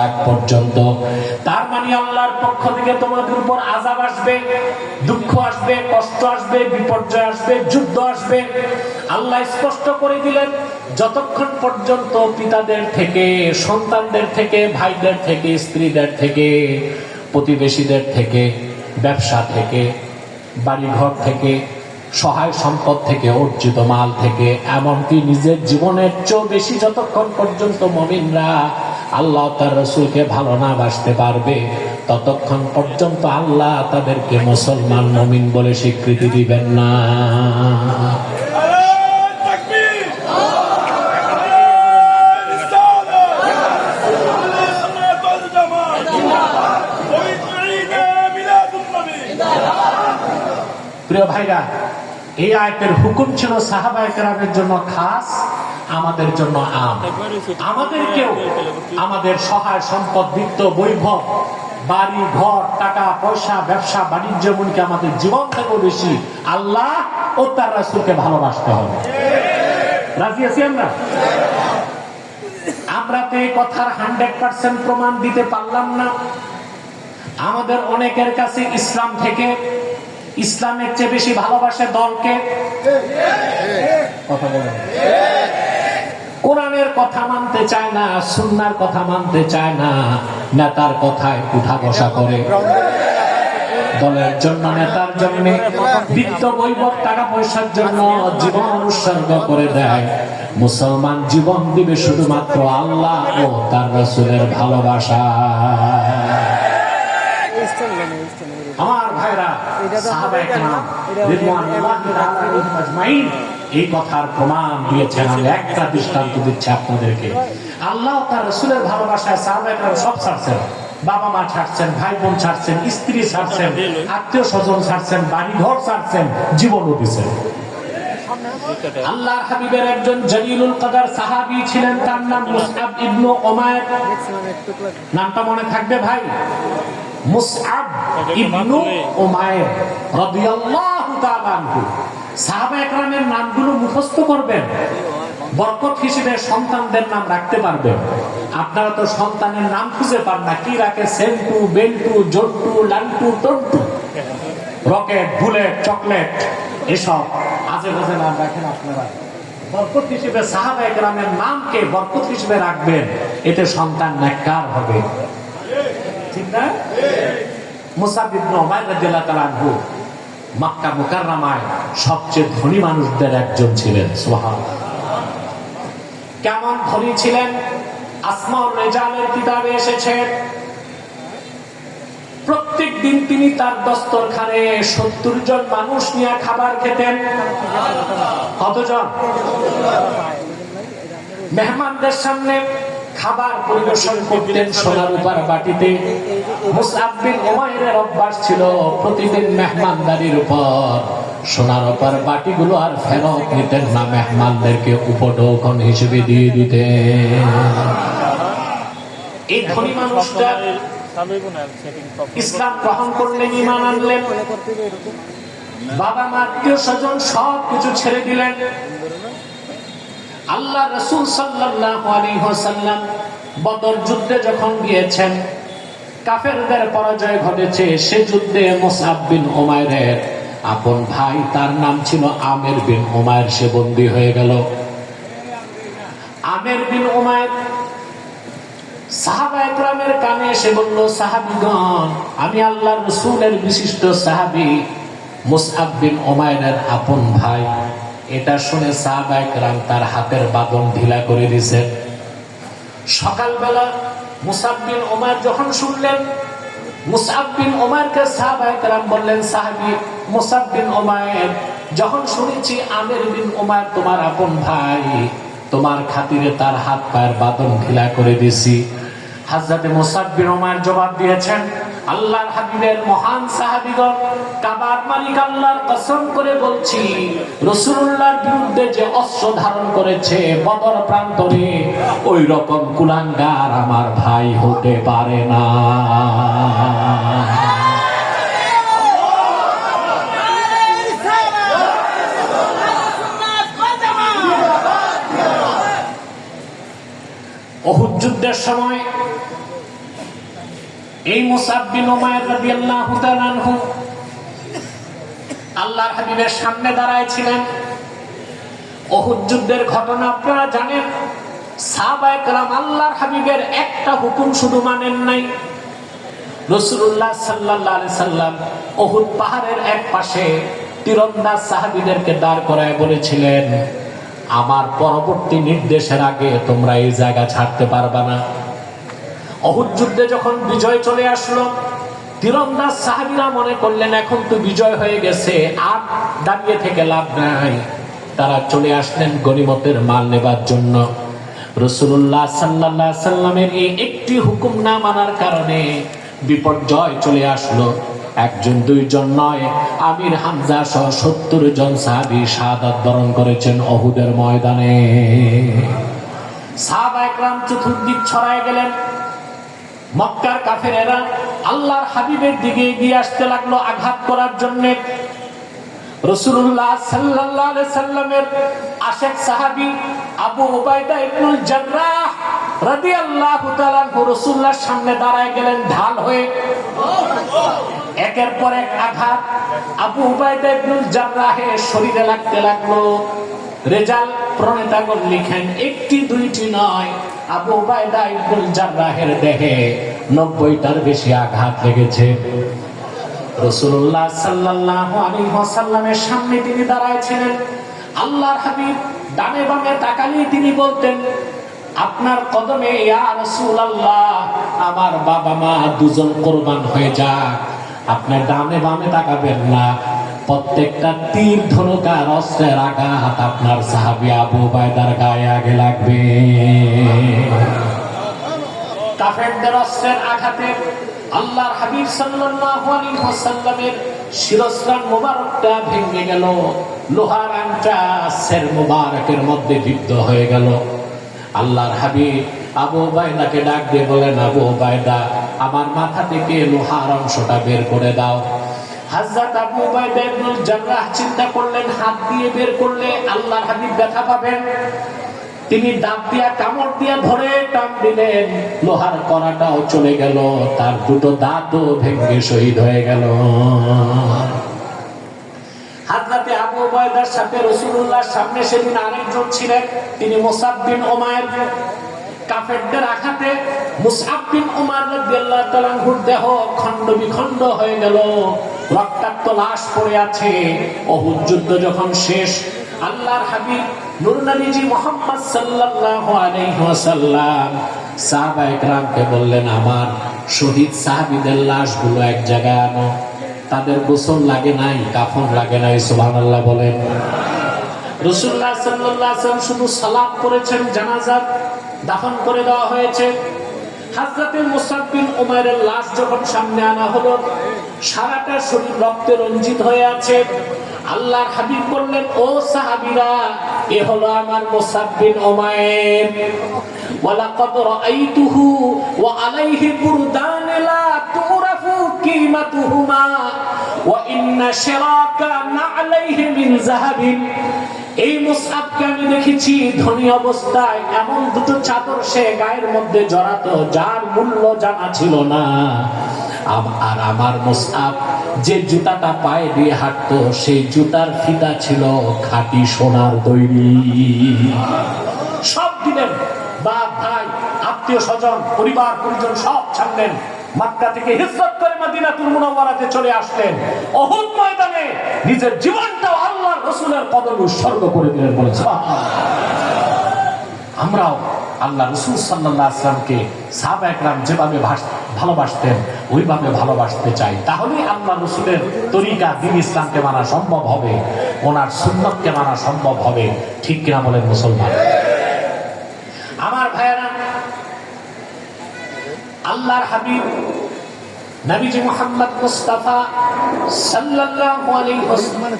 আগ পর্যন্ত। তার মানে আল্লাহর পক্ষ থেকে তোমাদের উপর আযাব আসবে, দুঃখ আসবে, কষ্ট আসবে, বিপর্যয় আসবে, যুদ্ধ আসবে। আল্লাহ স্পষ্ট করে দিলেন, যতক্ষণ পর্যন্ত পিতাদের থেকে, সন্তানদের থেকে, ভাইদের থেকে, স্ত্রীদের থেকে, প্রতিবেশীদের থেকে, ব্যবসা থেকে, বাড়িঘর থেকে, সহায় সম্পদ থেকে, অর্জিত মাল থেকে, এমনকি নিজের জীবনের চেয়েও বেশি যতক্ষণ পর্যন্ত মুমিনরা আল্লাহ তার রাসূলকে ভালো না বাসতে পারবে, ততক্ষণ পর্যন্ত আল্লাহ তাদেরকে মুসলমান মুমিন বলে স্বীকৃতি দিবেন না। প্রিয় ভাইরা, এই আয়াতের হুকুম ছিল সাহাবায়ে কেরামের জন্য খাস, আমাদের জন্য আম। আমাদেরকেও আমাদের সহায় সম্পদ, বিত্ত, বৈভব, বাড়ি ঘর, টাকা পয়সা, ব্যবসা বাণিজ্য, এমনকি আমাদের জীবন থেকেও বেশি আল্লাহ ও তার রাসূলকে ভালোবাসতে হবে। রাজি আছি আমরা? আমরা তো এই কথার 100% প্রমাণ দিতে পারলাম না। আমাদের অনেকের কাছে ইসলাম থেকে ইসলামের চেয়ে বেশি ভালোবাসে দলকে। কথা বলেন। কোরআনের কথা মানতে চায় না, সুন্নাহর কথা মানতে চায় না, নেতার কথায় উঠা বসা করে। দলের জন্য, নেতার জন্য, বিত্ত বৈভব, টাকা পয়সার জন্য জীবন উৎসর্গ করে দেয়। মুসলমান জীবন দিবে শুধুমাত্র আল্লাহ ও তার রাসূলের ভালোবাসা। আমার ভাইরা, সাহাবায়ে কেরাম রিদওয়ানুল্লাহি তাআলা আলাইহিম আজমাইন এই কথার প্রমাণ দিয়েছেন। আমি একটা দৃষ্টান্ত দিচ্ছি আপনাদেরকে। আল্লাহ তার রাসূলের ভালোবাসায় সাহাবায়ে কেরাম সব ছাড়ছেন। বাবা মা ছাড়ছেন, ভাই বোন ছাড়ছেন, স্ত্রী ছাড়ছেন, আত্মীয় স্বজন ছাড়ছেন, বাড়ি ঘর ছাড়ছেন, জীবনও দিয়েছেন। আল্লাহর হাবিবের একজন জলিলুল কদর সাহাবী ছিলেন, তার নাম মুসআব ইবনে উমাইর। নামটা মনে থাকবে ভাই, মুসআব ইবনে উমাইর রাদিয়াল্লাহু তাআলা আনহু। সাহাবায়ে কেরামের নামগুলো মুখস্থ করবেন, বরকত হিসেবে সন্তানদের নাম রাখতে পারবেন। আপনারা তো সন্তানের নাম খুঁজে পান না, কি রাখে? Sentu, Bentu, Jontu, Lantu, Tontu, rocket, bullet, chocolate, এসব আজে বাজে নাম রাখেন আপনারা। বরকত হিসেবে সাহাবায়ে কেরামের নামকে বরকত হিসেবে রাখবেন, এতে সন্তান নেককার হবে। ঠিক না? মুসআব ইবনে উমাইর রাদিয়াল্লাহু তাআলা আনহু মক্কা মুকাররমায় সবচেয়ে ধনী মানুষদের একজন ছিলেন। সুবহানাল্লাহ। কেমন ধনী ছিলেন? আসমাউর রিজালের কিতাবে এসেছে, প্রত্যেক দিন তিনি তার দস্তরখানে 70 জন মানুষ নিয়ে খাবার খেতেন। কতজন? মেহমানদের সামনে খাবার পরিবেশন করতেন সোনার রূপার বাটিতে। মুসআব বিন উমাইরের অভ্যাস ছিল প্রতিদিন মেহমানদারির উপর সোনার রূপার বাটিগুলো আর ফেরত নিতেন না, মেহমানদেরকে উপঢৌকন হিসেবে দিয়ে দিতেন। এই ধনী মানুষটা ইসলাম গ্রহণ করলেন, ঈমান আনলেন, বাবা মা, আত্মীয় স্বজন সব কিছু ছেড়ে দিলেন। আল্লাহ রাসূল সাল্লাল্লাহু আলাইহি ওয়াসাল্লাম বদর যুদ্ধে যখন গিয়েছেন, কাফেরদের পরাজয় ঘটেছে। সে যুদ্ধে মুসআব বিন উমাইরের আপন ভাই, তার নাম ছিল আমির বিন উমাইর, সে বন্দী হয়ে গেল। আমির বিন উমাইর সাহাবায়ে কেরামের কানে এসে বলল, সাহাবীগণ, আমি আল্লাহর রাসূলের বিশিষ্ট সাহাবী মুসআব বিন উমাইরের আপন ভাই। এটা শুনে সাহাবায়ে কেরাম তার হাতের বাঁধন ঢিলা করে দিয়েছেন। সকালবেলা মুসআব বিন উমাইর যখন শুনলেন, মুসআব বিন উমাইরকে সাহাবায়ে কেরাম বললেন, সাহাবী মুসআব বিন উমাইর, যখন শুনেছি আমির বিন উমাইর তোমার আপন ভাই, তোমার খাতিরে তার হাত পায়ের বাঁধন ঢিলা করে দিয়েছি। হযরতে মুসআব বিন উমাইর জবাব দিয়েছেন, আল্লাহর হাবিবের মহান সাহাবীগণ, কাবার মালিক আল্লাহর কসম করে বলছি, রাসূলুল্লাহর বিরুদ্ধে যে অস্ত্র ধারণ করেছে বদর প্রান্তরে, ওই রকম কুলাঙ্গার আমার ভাই হতে পারে না। উহুদ যুদ্ধের সময় এই মুসআব বিন উমাইর রাদিয়াল্লাহু তাআলা আনহু আল্লাহর হাবিবের সামনে দাঁড়ায় উহুদ যুদ্ধের ঘটনা আপনারা জানেন। সাহাবায়ে কেরাম আল্লাহর হাবিবের একটা হুকুম শুধু মানেন নাই। রাসূলুল্লাহ সাল্লাল্লাহু আলাইহি সাল্লাম উহুদ পাহাড়ের এক পাশে তীরন্দাজ সাহাবীদেরকে দাঁড় করায় বলেছিলেন, আমার পরবর্তী নির্দেশের আগে তোমরা এই জায়গা ছাড়তে পারবে না। উহুদ যুদ্ধে যখন বিজয় চলে আসলো, তীরন্দাজ সাহাবীরা মনে করলেন এখন তো বিজয় হয়ে গেছে, আর দাঁড়িয়ে থেকে লাভ নাই। তারা চলে আসলেন গনিমতের মাল নেবার জন্য। রাসূলুল্লাহ সাল্লাল্লাহু আলাইহি সাল্লামের এই একটি হুকুম না মানার কারণে বিপর্যয় চলে আসলো। একজন দুইজন নয়, আমির হামজা সহ 70 জন সাহাবী শাহাদাত বরণ করেছেন উহুদের ময়দানে। সাহাবায়ে কেরাম চতুর্দিক ছড়ায় গেলেন। মক্কার কাফেরেরা আল্লাহর হাবিবের দিকে এগিয়ে আসতে লাগলো আঘাত করার জন্য। রাসূলুল্লাহ সাল্লাল্লাহু আলাইহি সাল্লামের আশেক সাহাবী আবু উবাইদা ইবনুল জাররাহ রাদিয়াল্লাহু তাআলা রাসূলুল্লাহর সামনে দাঁড়ায় গেলেন ঢাল হয়ে। একের পর এক আঘাত আবু উবাইদা ইবনুল জাররাহের শরীরে লাগতে লাগলো। রেজাল্ট প্রণেতাগণ লিখেন একটি দুইটি নয়, আবু উবাইদা ইবনুল জাররাহের দেহে 90টার বেশি আঘাত লেগেছে। রাসূলুল্লাহ সাল্লাল্লাহু আলাইহি ওয়াসাল্লামের সামনে তিনি দাঁড়ায় ছিলেন। আল্লাহর হাবিব ডানে বামে তাকালে তিনি বলতেন, আপনার কদমে ইয়া রাসূলুল্লাহ, আমার বাবা মা দুজন কুরবান হয়ে যাক। আপনি ডানে বামে তাকাবেন না, প্রত্যেকটা তীর ধনুক আর অস্ত্রের আঘাত আপনার সাহাবী আবু উবাইদার গায়ে আগে লাগবে। কাফেরদের অস্ত্রের আঘাতে আল্লাহর হাবিব সাল্লাল্লাহু আলাইহি ওয়াসাল্লামের শিরস্ত্রাণ মোবারকটা ভেঙে গেল। লোহার আংটা সের মোবারকের মধ্যে বিদ্ধ হয়ে গেল। আল্লাহর হাবিব আবু উবাইদাকে ডাক দিয়ে বলেন, আবু উবাইদা, আমার মাথা থেকে লোহার অংশটা বের করে দাও। হযরত আবু উবাইদা ইবনুল জাররাহ চিন্তা করলেন, হাত দিয়ে বের করলে আল্লাহর হাবিব ব্যথা পাবেন। তিনি দাঁত দিয়া কামড় দিয়া ধরে টান দিলেন, লোহার কড়াটাও চলে গেল, তার দুটো দাঁতও ভেঙে শহীদ হয়ে গেল। হযরত আবু উবাইদার সাথে রাসূলুল্লাহর সামনে সেদিন আরেকজন ছিলেন, তিনি মুসআব বিন উমাইর। কাফেরদের আঘাতে মুসআব বিন উমাইর রাদিয়াল্লাহু তাআলা আনহুর দেহ খণ্ড বিখণ্ড হয়ে গেল, রক্তাক্ত লাশ পড়ে আছে। উহুদ যুদ্ধ যখন শেষ, আল্লাহর হাবিব নূর নবীজি মুহাম্মদ সাল্লাল্লাহু আলাইহি ওয়াসাল্লাম সাহাবায়ে কেরামকে বললেন, আমার শহীদ সাহাবীদের লাশগুলো এক জায়গায় আনো। তাদের গোসল লাগে নাই, কাফন লাগে নাই, সুবহানাল্লাহ বলেন। রাসূলুল্লাহ সাল্লাল্লাহু আলাইহি ওয়াসাল্লাম শুধু সালাত করেছেন, জানাজা দাফন করে দেওয়া হয়েছে। হযরত মুসআব বিন উমাইরের লাশ যখন সামনে আনা হলো, সারাটা শরীর রক্তে রঞ্জিত হয়ে আছে। আল্লাহর হাবিব বললেন, ও সাহাবীরা, এ হলো আমার মুসআব বিন উমাইর। ওয়ালাকাদ রাআইতুহু ওয়া আলাইহি বুরদান লা তুরাফু কিমাতুহুমা ওয়া ইন্না শিরাকা না'আলাইহি মিন যাহাবিন। এই মুসআবকে আমি দেখেছি ধনী অবস্থায় এমন দুটো চাদর সে গায়ের মধ্যে জড়াতো, যার মূল্য জানা ছিল না। আর আমার মুসআব যে জুতাটা পায়ে দিয়ে হাঁটতো, সেই জুতার ফিতা ছিল খাঁটি সোনার তৈরি। সব দিলেন, বাপ ভাই আত্মীয় স্বজন পরিবার পরিজন সব ছাড়লেন, মক্কা থেকে হিজরত করে মদিনাতুল মুনাওয়ারাতে চলে আসলেন। উহুদ ময়দানে নিজের জীবনটাও আল্লাহর রাসূলের কদমে উৎসর্গ করে দিলেন। বলেন সুবহানাল্লাহ। আমরাও আল্লাহ রাসূল সাল্লাল্লাহু আলাইহি ওয়াসাল্লামকে সাহাবায়ে কেরাম যেভাবে ভালোবাসতেন ওইভাবে ভালোবাসতে চাই। তাহলেই আল্লাহ রাসূলের তরিকা দ্বীন ইসলামকে মানা সম্ভব হবে, ওনার সুন্নতকে মানা সম্ভব হবে। ঠিক কিনা বলেন মুসলমান? আমার ভাইয়েরা, আল্লাহর হাবিব নবীজি মুহাম্মদ মুস্তাফা সাল্লাল্লাহু আলাইহি ওয়াসাল্লাম